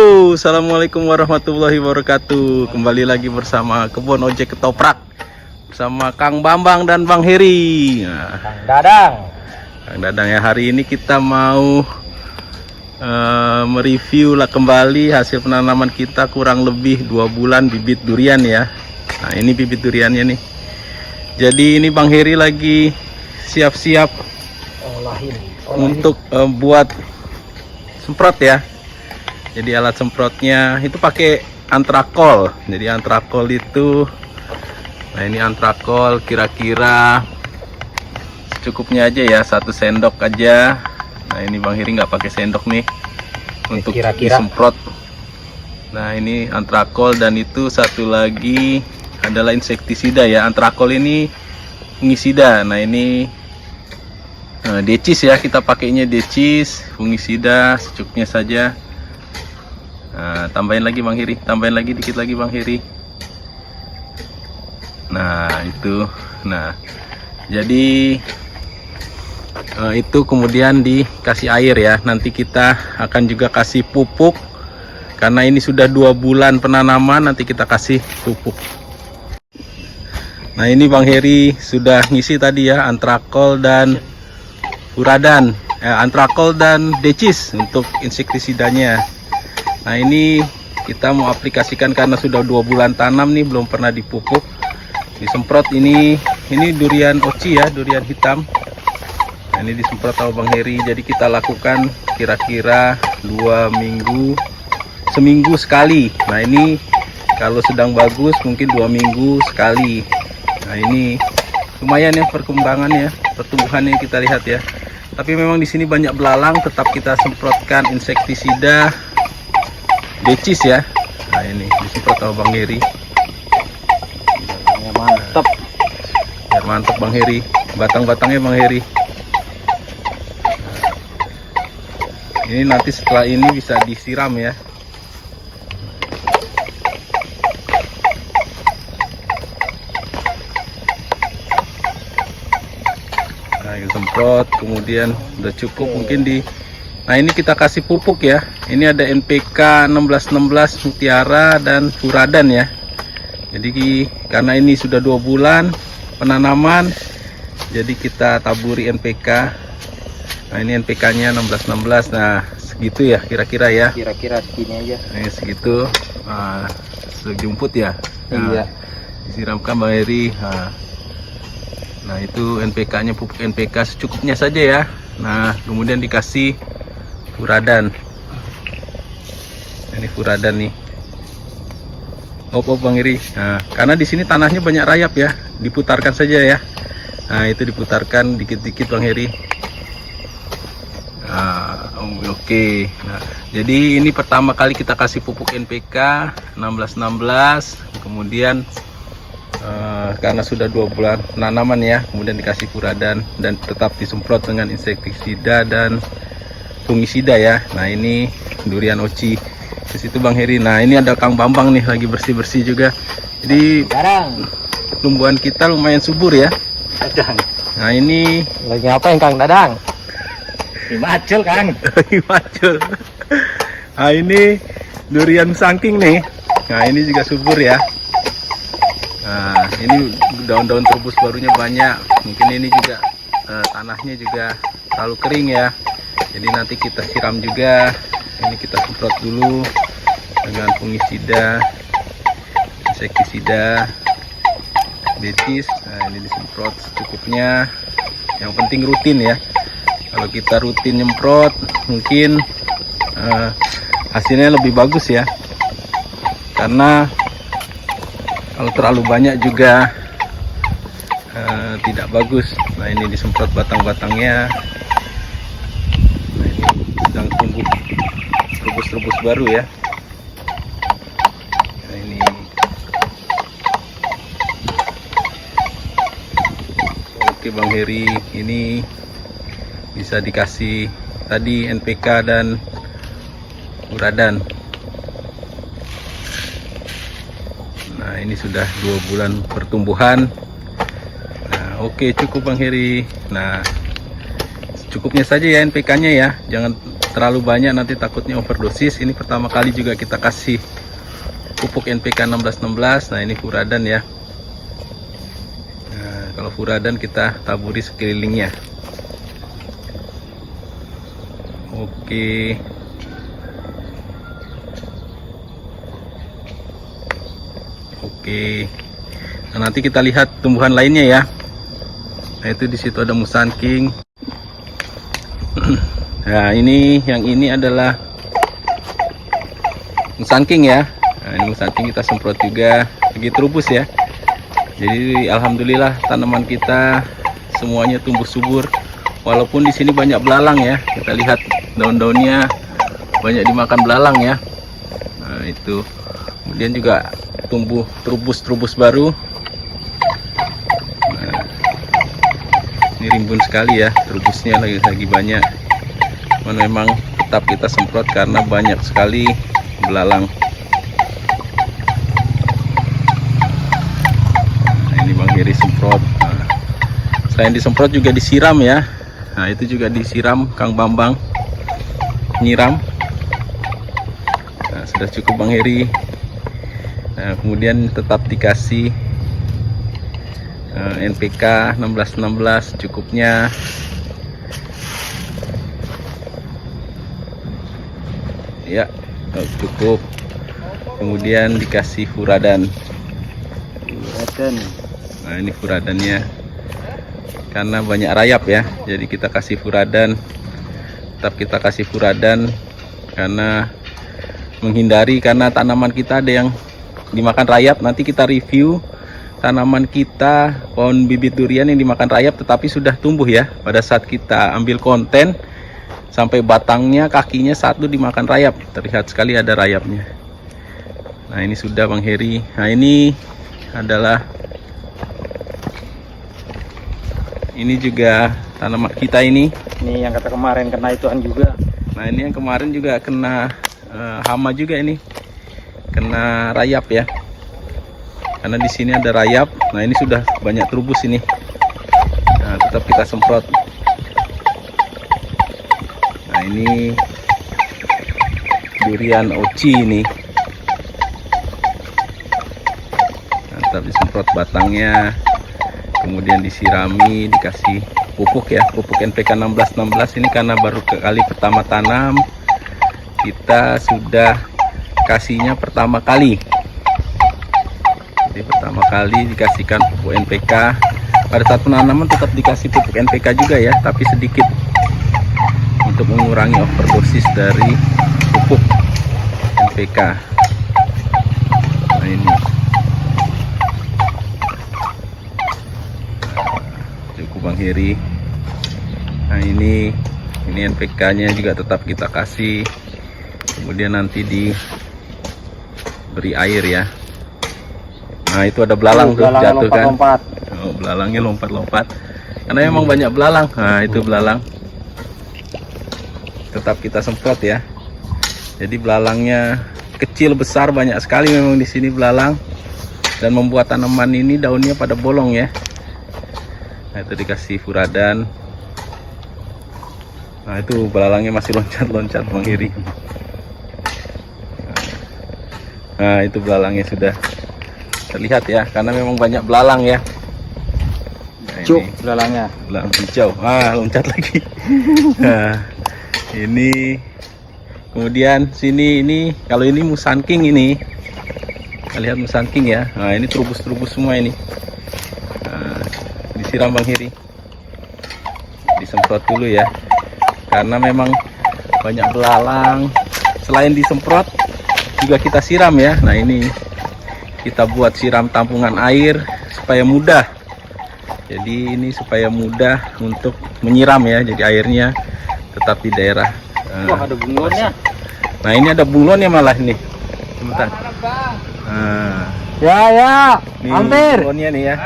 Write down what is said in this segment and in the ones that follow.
Assalamualaikum warahmatullahi wabarakatuh. Kembali lagi bersama Kebun Ojek Ketoprak bersama Kang Bambang dan Bang Heri. Nah, Kang Dadang ya, hari ini kita mau mereview lah kembali hasil penanaman kita kurang lebih 2 bulan bibit durian ya. Nah, ini bibit duriannya nih. Jadi ini Bang Heri lagi siap-siap untuk buat semprot ya. Jadi alat semprotnya itu pakai antrakol. Jadi antrakol itu, nah ini antrakol kira-kira secukupnya aja ya, 1 sendok aja. Nah ini Bang Heri nggak pakai sendok nih untuk disemprot. Nah ini antrakol, dan itu satu lagi adalah insektisida ya. Antrakol ini fungisida. Nah ini decis ya, kita pakainya decis, fungisida secukupnya saja. Nah, tambahin lagi Bang Heri, tambahin lagi dikit lagi Bang Heri. Nah itu, nah jadi itu kemudian dikasih air ya. Nanti kita akan juga kasih pupuk, karena ini sudah 2 bulan penanaman, nanti kita kasih pupuk. Nah ini Bang Heri sudah ngisi tadi ya, antrakol dan furadan, antrakol dan decis untuk insektisidanya. Nah ini kita mau aplikasikan karena sudah 2 bulan tanam nih, belum pernah dipupuk, disemprot. Ini durian oci ya, durian hitam. Nah, ini disemprot sama Bang Heri. Jadi kita lakukan kira-kira 2 minggu, seminggu sekali. Nah ini kalau sedang bagus mungkin 2 minggu sekali. Nah ini lumayan ya perkembangannya, pertumbuhannya kita lihat ya. Tapi memang di sini banyak belalang, tetap kita semprotkan insektisida decis ya. Nah ini disemprot sama Bang Heri. Mantap, biar mantap Bang Heri, batang-batangnya Bang Heri. Ini nanti setelah ini bisa disiram ya. Nah ini semprot, kemudian udah cukup mungkin di. Nah ini kita kasih pupuk ya. Ini ada NPK 1616 Mutiara dan Furadan ya. Jadi karena ini sudah 2 bulan penanaman, jadi kita taburi NPK. Nah ini NPK nya 1616. Nah segitu ya kira-kira ya. Kira-kira segini aja. Nah segitu, sejumput ya. Nah, iya. Disiramkan Bang Heri. Nah itu NPK nya, pupuk NPK secukupnya saja ya. Nah kemudian dikasih furadan. Ini furadan nih. Bang Heri. Nah, karena di sini tanahnya banyak rayap ya, diputarkan saja ya. Nah itu diputarkan dikit-dikit Bang Heri. Oke. Nah, jadi ini pertama kali kita kasih pupuk NPK 1616, kemudian karena sudah 2 bulan penanaman ya, kemudian dikasih furadan dan tetap disemprot dengan insektisida dan fungisida ya. Nah ini durian oci di situ Bang Heri. Nah ini ada Kang Bambang nih lagi bersih-bersih juga. Jadi tumbuhan kita lumayan subur ya. Nah ini lagi ngapain Kang Dadang? Macul Kang. Macul. Nah ini durian sangking nih. Nah ini juga subur ya. Nah ini daun-daun terbus barunya banyak. Mungkin ini juga tanahnya juga terlalu kering ya. Jadi nanti kita siram juga. Ini kita semprot dulu dengan fungisida, insektisida, decis. Nah ini disemprot secukupnya. Yang penting rutin ya. Kalau kita rutin nyemprot, mungkin hasilnya lebih bagus ya. Karena kalau terlalu banyak juga tidak bagus. Nah ini disemprot batang-batangnya. Nah ini sedang tumbuh rebus-rebus baru ya. Nah ini oke Bang Heri, ini bisa dikasih tadi NPK dan furadan. Nah ini sudah 2 bulan pertumbuhan. Nah oke, cukup Bang Heri. Nah cukupnya saja ya NPK nya ya, jangan terlalu banyak nanti takutnya overdosis. Ini pertama kali juga kita kasih pupuk NPK 1616. Nah ini furadan ya. Nah, kalau furadan kita taburi sekelilingnya. Oke. Oke. Nah, nanti kita lihat tumbuhan lainnya ya. Nah, itu di situ ada musanking. Nah, yang ini adalah musanking ya. Nah, ini musanking kita semprot juga lagi terubus ya. Jadi alhamdulillah tanaman kita semuanya tumbuh subur. Walaupun di sini banyak belalang ya. Kita lihat daun-daunnya banyak dimakan belalang ya. Nah, itu. Kemudian juga tumbuh terubus baru. Nah, ini rimbun sekali ya, terubusnya lagi banyak. Memang tetap kita semprot karena banyak sekali belalang. Nah, ini Bang Heri semprot. Nah, selain disemprot juga disiram ya. Nah itu juga disiram, Kang Bambang nyiram. Nah, sudah cukup Bang Heri. Nah, kemudian tetap dikasih NPK 1616 cukupnya. Ya, cukup. Kemudian dikasih furadan. Nah ini furadannya, karena banyak rayap ya, jadi kita kasih furadan. Tetap kita kasih furadan karena menghindari, karena tanaman kita ada yang dimakan rayap. Nanti kita review tanaman kita, pohon bibit durian yang dimakan rayap tetapi sudah tumbuh ya. Pada saat kita ambil konten sampai batangnya, kakinya satu dimakan rayap, terlihat sekali ada rayapnya. Nah ini sudah Bang Heri. Nah ini adalah, ini juga tanaman kita ini. Ini yang kata kemarin kena ituan juga. Nah ini yang kemarin juga kena hama juga, ini kena rayap ya. Karena di sini ada rayap. Nah ini sudah banyak terubus ini. Nah tetap kita semprot. Nah ini durian oci ini. Nah, tetap disemprot batangnya. Kemudian disirami, dikasih pupuk ya, pupuk NPK 1616 ini karena baru kali pertama tanam. Kita sudah kasihnya pertama kali. Jadi pertama kali dikasihkan pupuk NPK. Pada saat penanaman tetap dikasih pupuk NPK juga ya, tapi sedikit untuk mengurangi overdosis dari pupuk NPK. Nah ini cukup Bang Heri. Nah ini NPK-nya juga tetap kita kasih. Kemudian nanti diberi air ya. Nah itu ada belalang tuh jatuh kan. Oh, belalangnya lompat-lompat. Karena memang banyak belalang. Nah itu belalang. Tetap kita semprot ya. Jadi belalangnya kecil besar banyak sekali memang di sini belalang. Dan membuat tanaman ini daunnya pada bolong ya. Nah itu dikasih furadan. Nah itu belalangnya masih loncat-loncat Bang Heri. Nah itu belalangnya sudah terlihat ya, karena memang banyak belalang ya. Nah, Cuk belalangnya. Belalang hijau. Loncat lagi. Nah, ini kemudian sini ini, kalau ini musanking ini. Kita lihat musanking ya. Nah ini terubus-terubus semua ini. Nah, disiram Bang Heri. Disemprot dulu ya. Karena memang banyak belalang. Selain disemprot juga kita siram ya. Nah ini kita buat siram tampungan air supaya mudah. Jadi ini supaya mudah untuk menyiram ya. Jadi airnya tetap di daerah. Wah ada bunglonnya. Nah ini ada bunglonnya malah nih. Sebentar. Nah, Ya ini hampir. bunglonnya nih ya.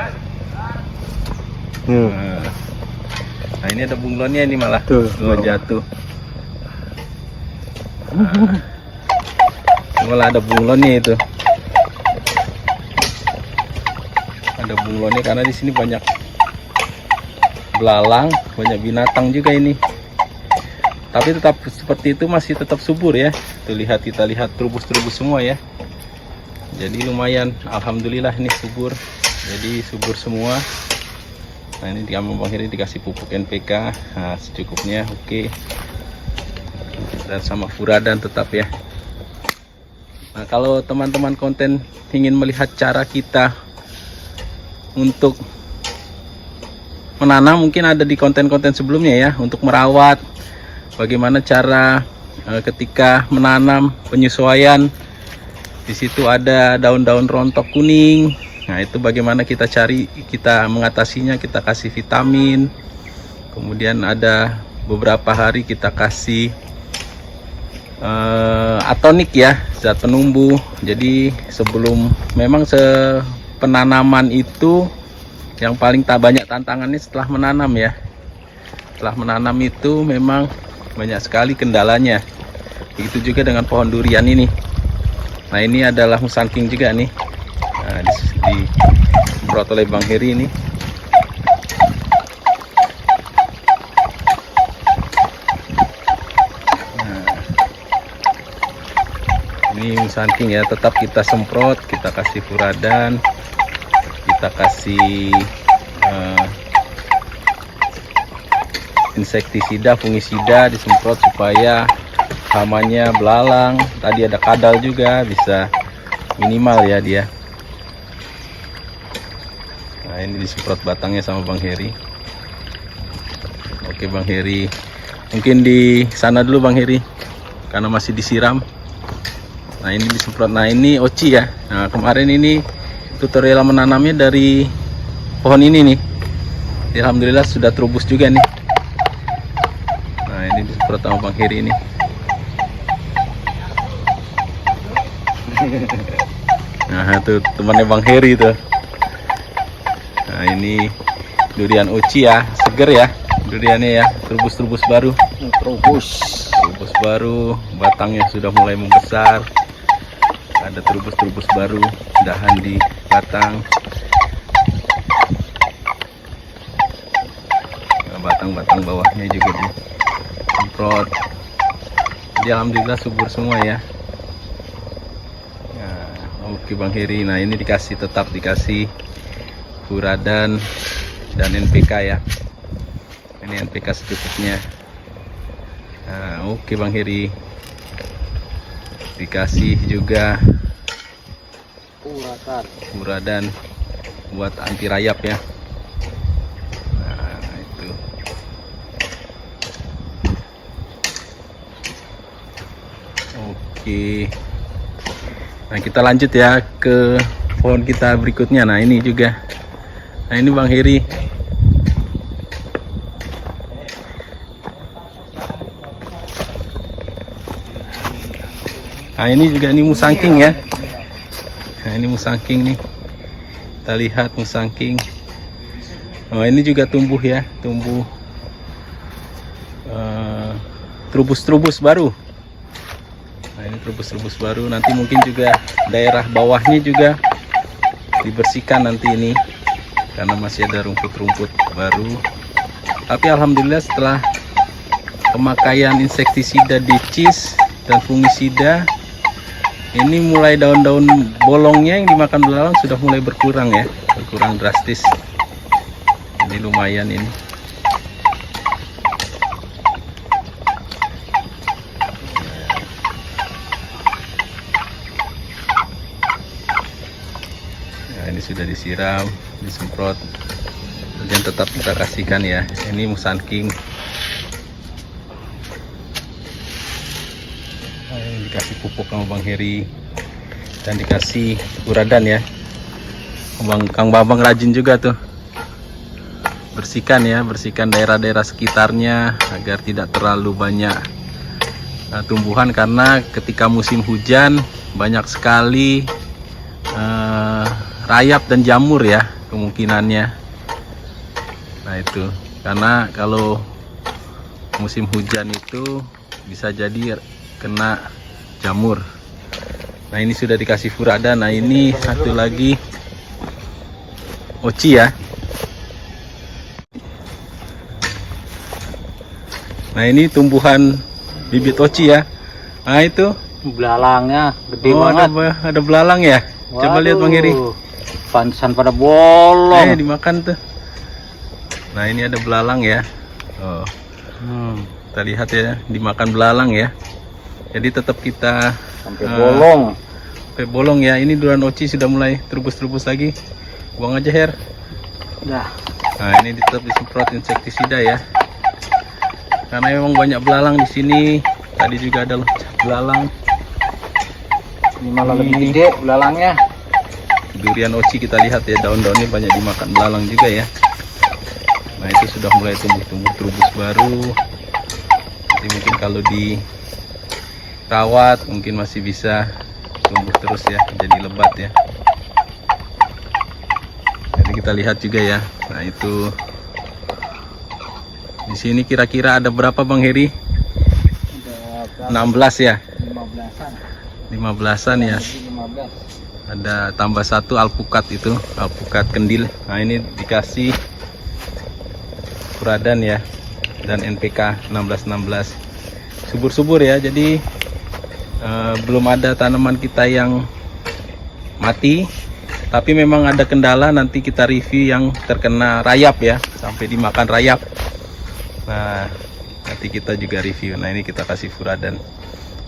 Nah ini ada bunglonnya ini malah. Tuh. Jatuh. Nah, malah ada bunglonnya itu. Ada bunglonnya karena di sini banyak belalang, banyak binatang juga ini. Tapi tetap seperti itu, masih tetap subur ya. Tuh lihat, kita lihat terubus-terubus semua ya. Jadi lumayan, alhamdulillah ini subur. Jadi subur semua. Nah ini sama Bang Heri dikasih pupuk NPK, nah, secukupnya, oke. Dan sama furadan tetap ya. Nah kalau teman-teman konten ingin melihat cara kita untuk menanam, mungkin ada di konten-konten sebelumnya ya, untuk merawat, bagaimana cara ketika menanam, penyesuaian. Di situ ada daun-daun rontok kuning. Nah itu bagaimana kita cari, kita mengatasinya, kita kasih vitamin. Kemudian ada beberapa hari kita kasih atonik ya, zat penumbuh. Jadi sebelum, memang penanaman itu yang paling banyak tantangannya setelah menanam ya. Setelah menanam itu memang banyak sekali kendalanya. Begitu juga dengan pohon durian ini. Nah ini adalah musangking juga nih. Nah, disemprot oleh Bang Heri ini. Nah, ini musangking ya, tetap kita semprot, kita kasih furadan, kita kasih insektisida, fungisida disemprot supaya hamanya belalang. Tadi ada kadal juga, bisa minimal ya dia. Nah ini disemprot batangnya sama Bang Heri. Oke Bang Heri, mungkin di sana dulu Bang Heri karena masih disiram. Nah ini disemprot. Nah ini oci ya. Nah kemarin ini tutorial menanamnya dari pohon ini nih. Alhamdulillah sudah terubus juga nih. Nah ini disemprot sama Bang Heri ini. Nah itu temannya Bang Heri tuh. Nah ini durian uci ya, seger ya duriannya ya, terubus baru. Terubus baru, batangnya sudah mulai membesar. Ada terubus baru, dahan di batang. Nah, batang bawahnya juga disemprot. Jadi alhamdulillah subur semua ya. Oke Bang Heri, nah ini tetap dikasih furadan dan NPK ya. Ini NPK secukupnya. Nah, oke Bang Heri, dikasih juga furadan buat anti rayap ya. Nah itu. Oke. Nah kita lanjut ya ke pohon kita berikutnya. Nah ini juga. Nah ini Bang Heri. Nah ini juga, ini musangking ya. Nah ini musangking nih. Kita lihat musangking. Oh ini juga tumbuh ya, tumbuh terubus baru. Nah ini terubus baru, nanti mungkin juga daerah bawahnya juga dibersihkan nanti ini, karena masih ada rumput-rumput baru. Tapi alhamdulillah setelah pemakaian insektisida dicis dan fungisida, ini mulai daun-daun bolongnya yang dimakan belalang sudah mulai berkurang ya, berkurang drastis. Ini lumayan ini. Ini sudah disiram, disemprot, dan tetap kita kasihkan ya. Ini musangking. Ini dikasih pupuk sama Bang Heri dan dikasih furadan ya. Kang Babang rajin juga tuh. Bersihkan ya, bersihkan daerah-daerah sekitarnya agar tidak terlalu banyak tumbuhan, karena ketika musim hujan banyak sekali rayap dan jamur ya kemungkinannya. Nah itu, karena kalau musim hujan itu bisa jadi kena jamur. Nah ini sudah dikasih furadan. Nah ini satu lagi oci ya. Nah ini tumbuhan bibit oci ya. Nah itu. Belalangnya gede Oh banget. ada belalang ya. Coba lihat Bang Heri. Pantesan pada bolong. Dimakan tuh. Nah ini ada belalang ya. Oh, kita lihat ya, dimakan belalang ya. Jadi tetap kita Sampai bolong. sampai bolong ya. Ini duluan oci sudah mulai terubus-terubus lagi. Buang aja Her. Dah. Nah ini tetap disemprot insektisida ya. Karena memang banyak belalang di sini. Tadi juga ada belalang. Ini malah lebih gede belalangnya. Durian oci kita lihat ya, daun-daunnya banyak dimakan belalang juga ya. Nah itu sudah mulai tumbuh-tumbuh terubus baru. Jadi mungkin kalau dirawat mungkin masih bisa tumbuh terus ya, jadi lebat ya. Jadi kita lihat juga ya. Nah itu di sini kira-kira ada berapa Bang Heri? Ada 16 ya. 15-an. 15-an ya. 15. Ada tambah satu alpukat itu, alpukat kendil. Nah ini dikasih furadan ya, dan NPK 1616. Subur-subur ya, jadi belum ada tanaman kita yang mati. Tapi memang ada kendala, nanti kita review yang terkena rayap ya, sampai dimakan rayap. Nah nanti kita juga review. Nah ini kita kasih furadan.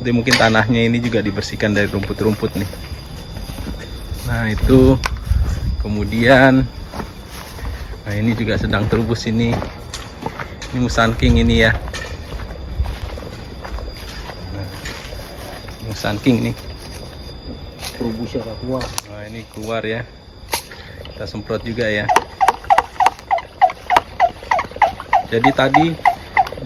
Jadi mungkin tanahnya ini juga dibersihkan dari rumput-rumput nih. Nah itu kemudian, nah ini juga sedang terubus ini Musan King ini ya. Nah, Musan King nih. Terubusnya keluar. Nah ini keluar ya. Kita semprot juga ya. Jadi tadi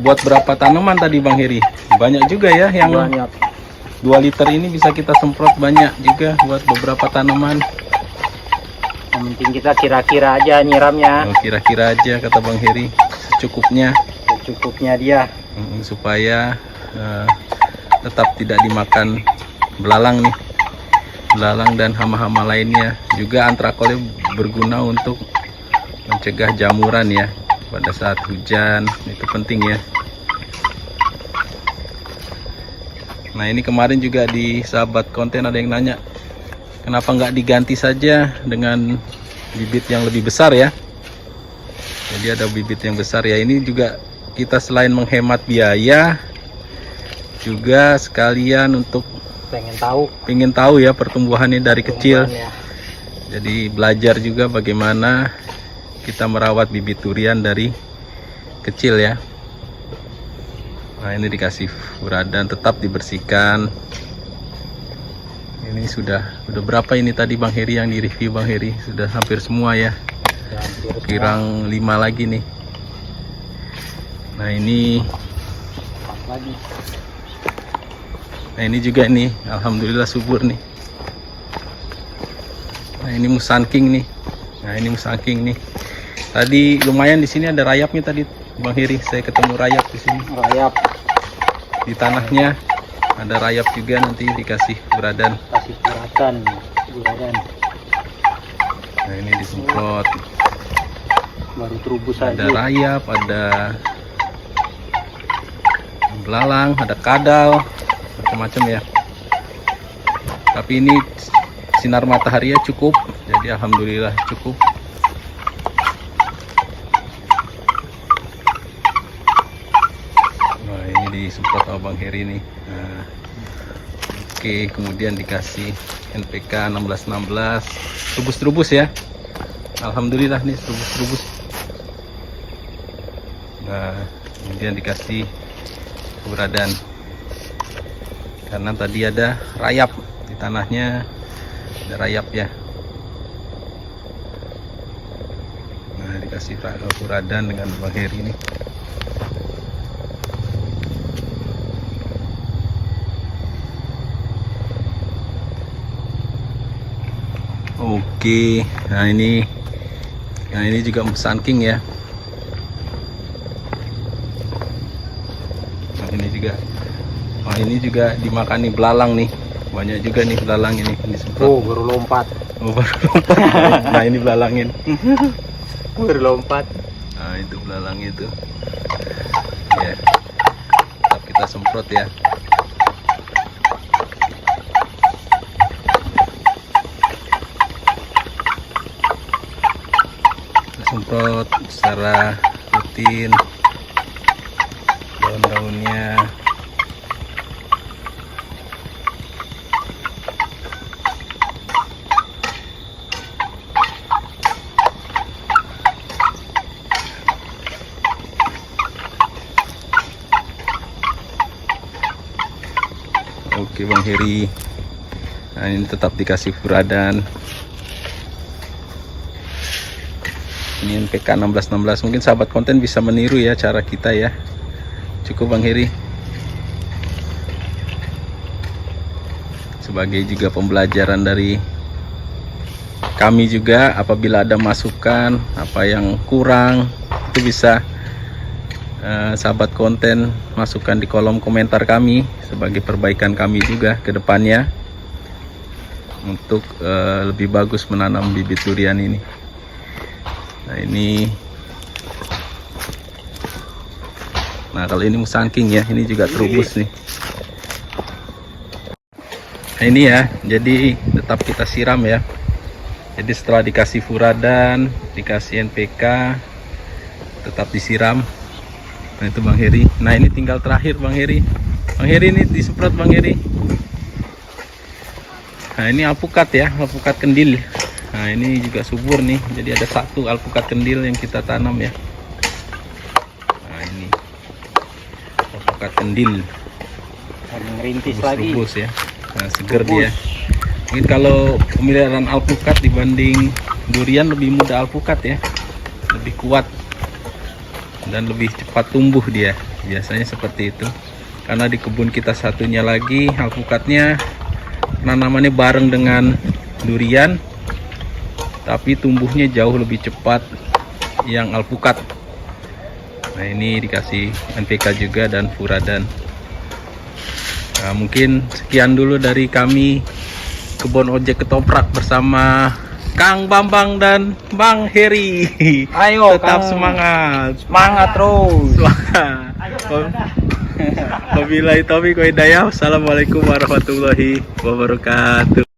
buat berapa tanaman tadi Bang Heri? Banyak juga ya yang Banyak. 2 liter ini bisa kita semprot banyak juga buat beberapa tanaman. Yang penting kita kira-kira aja nyiramnya. Oh, kira-kira aja kata Bang Heri, secukupnya. Secukupnya dia. Supaya tetap tidak dimakan belalang nih. Belalang dan hama-hama lainnya. Juga antrakolnya berguna untuk mencegah jamuran ya pada saat hujan, itu penting ya. Nah ini kemarin juga di sahabat konten ada yang nanya, kenapa nggak diganti saja dengan bibit yang lebih besar ya. Jadi ada bibit yang besar ya. Ini juga kita selain menghemat biaya, juga sekalian untuk pengen tahu ya pertumbuhannya dari kecil. Jadi belajar juga bagaimana kita merawat bibit durian dari kecil ya. Nah ini dikasih furadan, tetap dibersihkan. Ini sudah berapa ini tadi Bang Heri yang di review Bang Heri? Sudah hampir semua ya. Kurang 5 lagi nih. Nah ini Nah ini juga nih, alhamdulillah subur nih. Nah ini Musan King nih. Nah ini Musan King nih. Tadi lumayan di sini ada rayapnya tadi Bang Heri. Saya ketemu rayap di sini. Rayap. Di tanahnya ada rayap juga, nanti dikasih furadan. Kasih furadan. Nah ini disemprot. Baru terubus Ada aja. rayap, ada belalang, ada kadal, macam-macam ya. Tapi ini sinar mataharinya cukup, jadi alhamdulillah cukup. Nah ini disemprot sama Bang Heri nih. Nah, oke, kemudian dikasih NPK 1616, terubus-terubus ya. Alhamdulillah nih terubus-terubus. Nah kemudian dikasih furadan karena tadi ada rayap di tanahnya, ada rayap ya. Nah dikasih furadan dengan Bang Heri ini. Oke, nah ini juga Musan King ya. Nah ini juga dimakan nih belalang nih, banyak juga nih belalang ini disemprot. Oh baru lompat. Oh, baru lompat. Nah ini belalangin. Baru lompat. Nah itu belalang itu. Ya. kita semprot ya. Kita semprot secara rutin daun-daunnya. Oke Bang Heri, nah ini tetap dikasih furadan. Ini NPK 1616, mungkin sahabat konten bisa meniru ya cara kita ya. Cukup Bang Heri, sebagai juga pembelajaran dari kami juga. Apabila ada masukan apa yang kurang, itu bisa sahabat konten masukkan di kolom komentar kami sebagai perbaikan kami juga ke depannya untuk lebih bagus menanam bibit durian ini. Nah ini, nah kalau ini musangking ya, ini juga terubus nih. Nah ini ya, jadi tetap kita siram ya. Jadi setelah dikasih furadan, dikasih NPK, tetap disiram. Nah itu Bang Heri. Nah ini tinggal terakhir Bang Heri. Bang Heri ini disemprot Bang Heri. Nah ini alpukat ya, alpukat kendil. Nah ini juga subur nih. Jadi ada satu alpukat kendil yang kita tanam ya. Nah ini alpukat kendil. Ngerintis lagi. Rubus ya. Nah seger dia. Mungkin kalau pemeliharaan alpukat dibanding durian lebih mudah alpukat ya. Lebih kuat dan lebih cepat tumbuh dia, biasanya seperti itu. Karena di kebun kita satunya lagi alpukatnya penanamannya bareng dengan durian, tapi tumbuhnya jauh lebih cepat yang alpukat. Nah ini dikasih NPK juga dan furadan. Nah, mungkin sekian dulu dari kami Kebon Ojek Ketoprak bersama Kang Bambang dan Bang Heri. Ayo tetap Kang. semangat. Semangat terus. Semangat. Wabillahi taufiq wa hidayah. Wassalamualaikum warahmatullahi wabarakatuh.